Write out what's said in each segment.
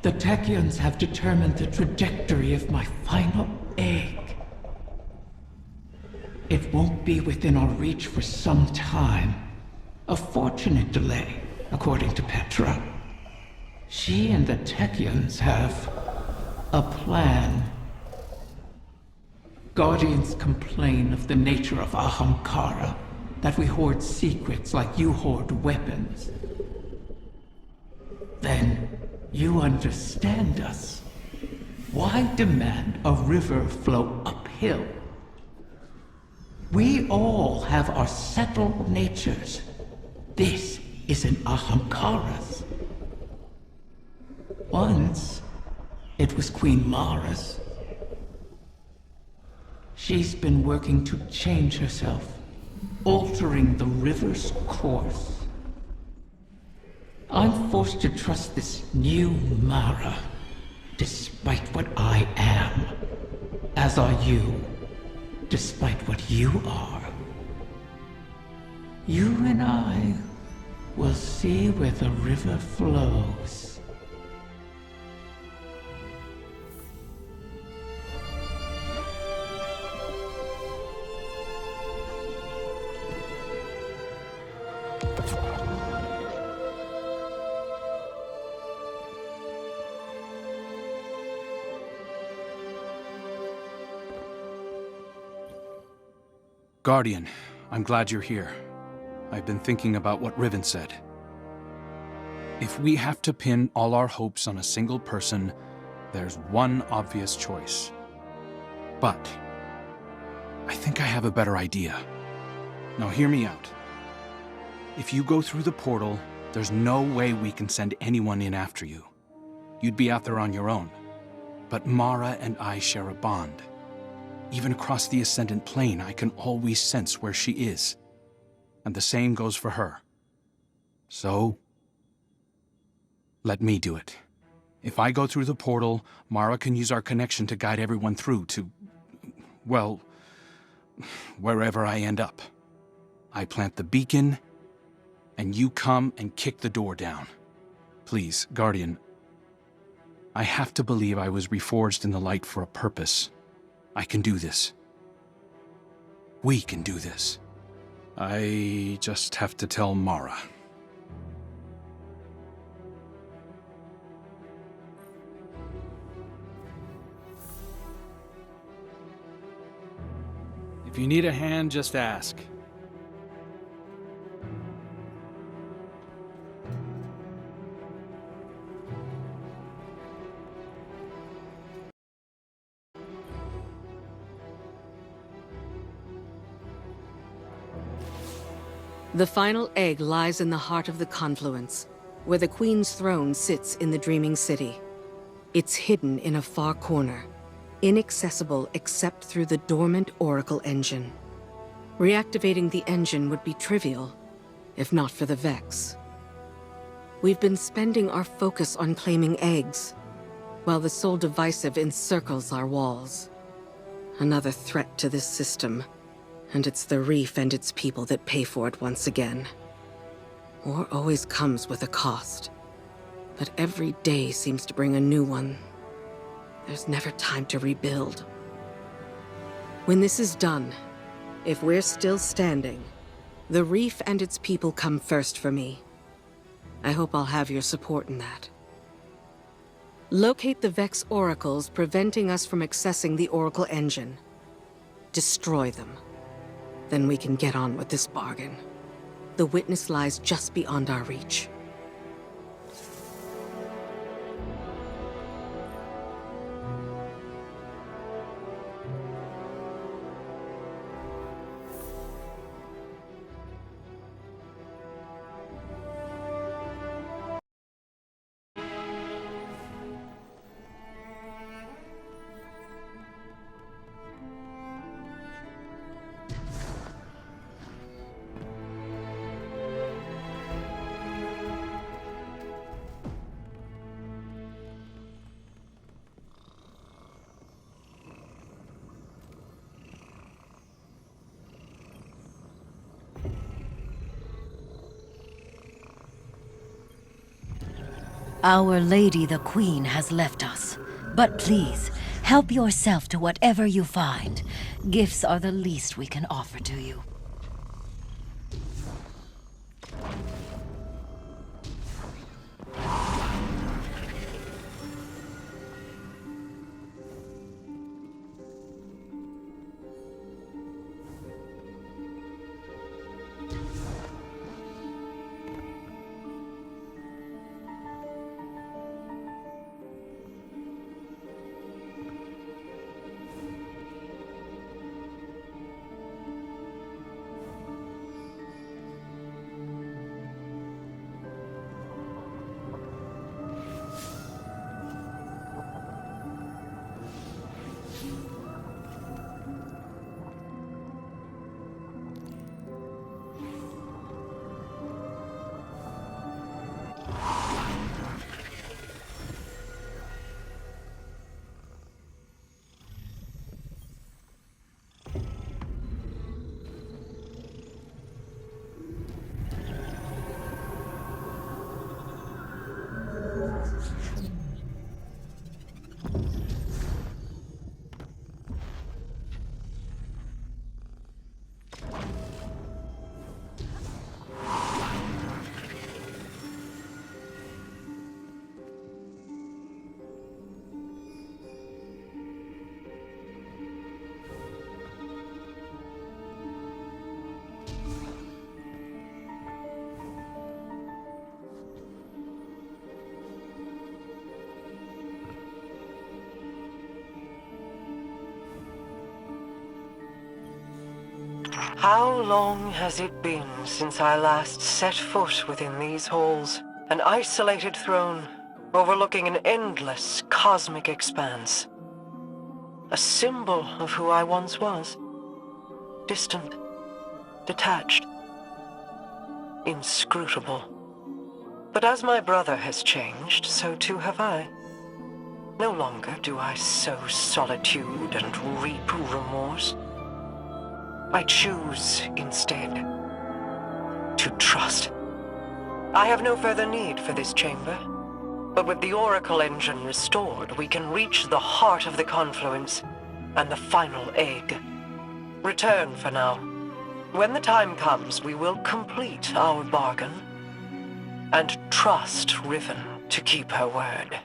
The Techians have determined the trajectory of my final egg. It won't be within our reach for some time. A fortunate delay, according to Petra. She and the Techians have a plan. Guardians complain of the nature of Ahamkara, that we hoard secrets like you hoard weapons. Then, you understand us. Why demand a river flow uphill? We all have our settled natures. This isn't Ahamkara's. Once, it was Queen Mara's. She's been working to change herself, altering the river's course. I'm forced to trust this new Mara, despite what I am. As are you, despite what you are. You and I will see where the river flows. Guardian, I'm glad you're here. I've been thinking about what Riven said. If we have to pin all our hopes on a single person, there's one obvious choice. But I think I have a better idea. Now hear me out. If you go through the portal, there's no way we can send anyone in after you. You'd be out there on your own. But Mara and I share a bond. Even across the Ascendant Plane, I can always sense where she is. And the same goes for her. So, let me do it. If I go through the portal, Mara can use our connection to guide everyone through to, well, wherever I end up. I plant the beacon, and you come and kick the door down. Please, Guardian, I have to believe I was reforged in the light for a purpose. I can do this. We can do this. I just have to tell Mara. If you need a hand, just ask. The final egg lies in the heart of the confluence, where the Queen's throne sits in the Dreaming City. It's hidden in a far corner, inaccessible except through the dormant Oracle engine. Reactivating the engine would be trivial, if not for the Vex. We've been spending our focus on claiming eggs, while the Soul Divisive encircles our walls. Another threat to this system. And it's the Reef and its people that pay for it once again. War always comes with a cost. But every day seems to bring a new one. There's never time to rebuild. When this is done, if we're still standing, the Reef and its people come first for me. I hope I'll have your support in that. Locate the Vex Oracles preventing us from accessing the Oracle engine. Destroy them. Then we can get on with this bargain. The witness lies just beyond our reach. Our Lady the Queen has left us. But please, help yourself to whatever you find. Gifts are the least we can offer to you. How long has it been since I last set foot within these halls? An isolated throne, overlooking an endless cosmic expanse. A symbol of who I once was. Distant, detached, inscrutable. But as my brother has changed, so too have I. No longer do I sow solitude and reap remorse. I choose, instead, to trust. I have no further need for this chamber, but with the Oracle engine restored, we can reach the heart of the confluence and the final egg. Return for now. When the time comes, we will complete our bargain and trust Riven to keep her word.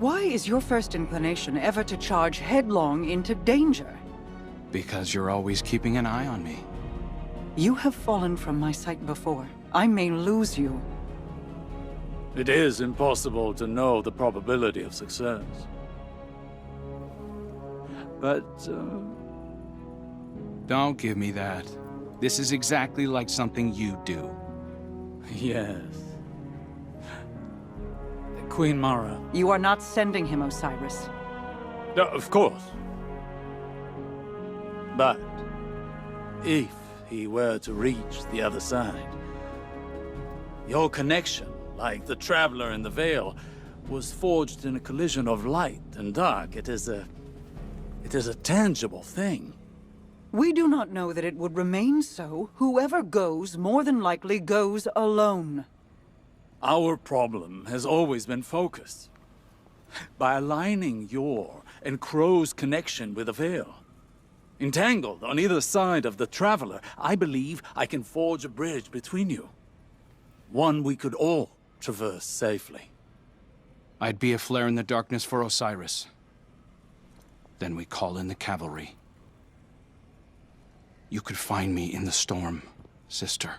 Why is your first inclination ever to charge headlong into danger? Because you're always keeping an eye on me. You have fallen from my sight before. I may lose you. It is impossible to know the probability of success. But, Don't give me that. This is exactly like something you do. yes. Queen Mara. You are not sending him, Osiris. Of course. But If he were to reach the other side. Your connection, like the Traveler in the Veil, was forged in a collision of light and dark. It is a tangible thing. We do not know that it would remain so. Whoever goes, more than likely goes alone. Our problem has always been focus. By aligning your and Crow's connection with the Veil. Entangled on either side of the Traveler, I believe I can forge a bridge between you. One we could all traverse safely. I'd be a flare in the darkness for Osiris. Then we call in the cavalry. You could find me in the storm, sister.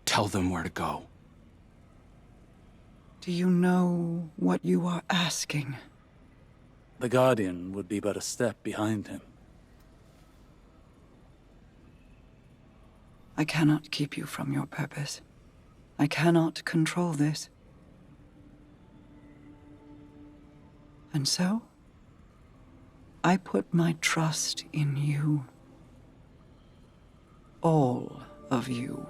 Tell them where to go. Do you know what you are asking? The Guardian would be but a step behind him. I cannot keep you from your purpose. I cannot control this. And so, I put my trust in you. All of you.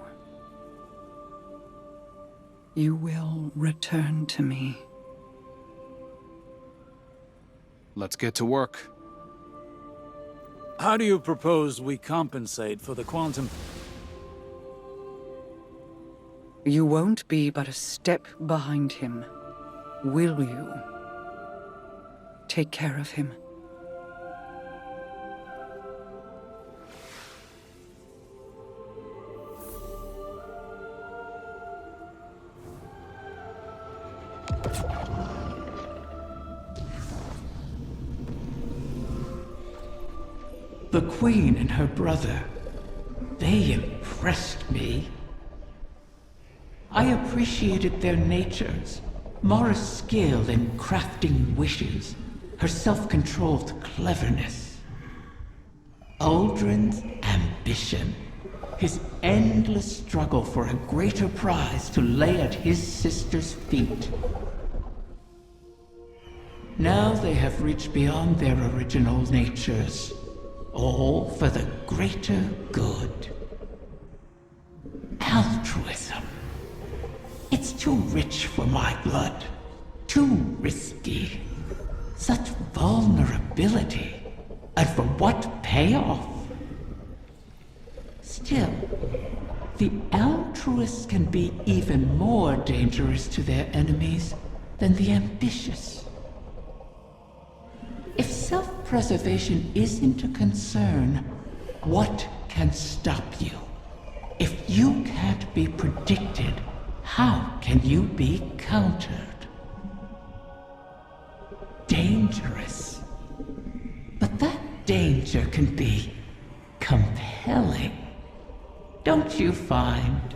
You will return to me. Let's get to work. How do you propose we compensate for the quantum? You won't be but a step behind him, will you? Take care of him. The Queen and her brother, they impressed me. I appreciated their natures, Mara's skill in crafting wishes, her self-controlled cleverness. Uldren's ambition, his endless struggle for a greater prize to lay at his sister's feet. Now they have reached beyond their original natures, all for the greater good. Altruism. It's too rich for my blood. Too risky. Such vulnerability. And for what payoff? Still, the altruists can be even more dangerous to their enemies than the ambitious. If self-preservation isn't a concern, what can stop you? If you can't be predicted, how can you be countered? Dangerous. But that danger can be compelling. Don't you find?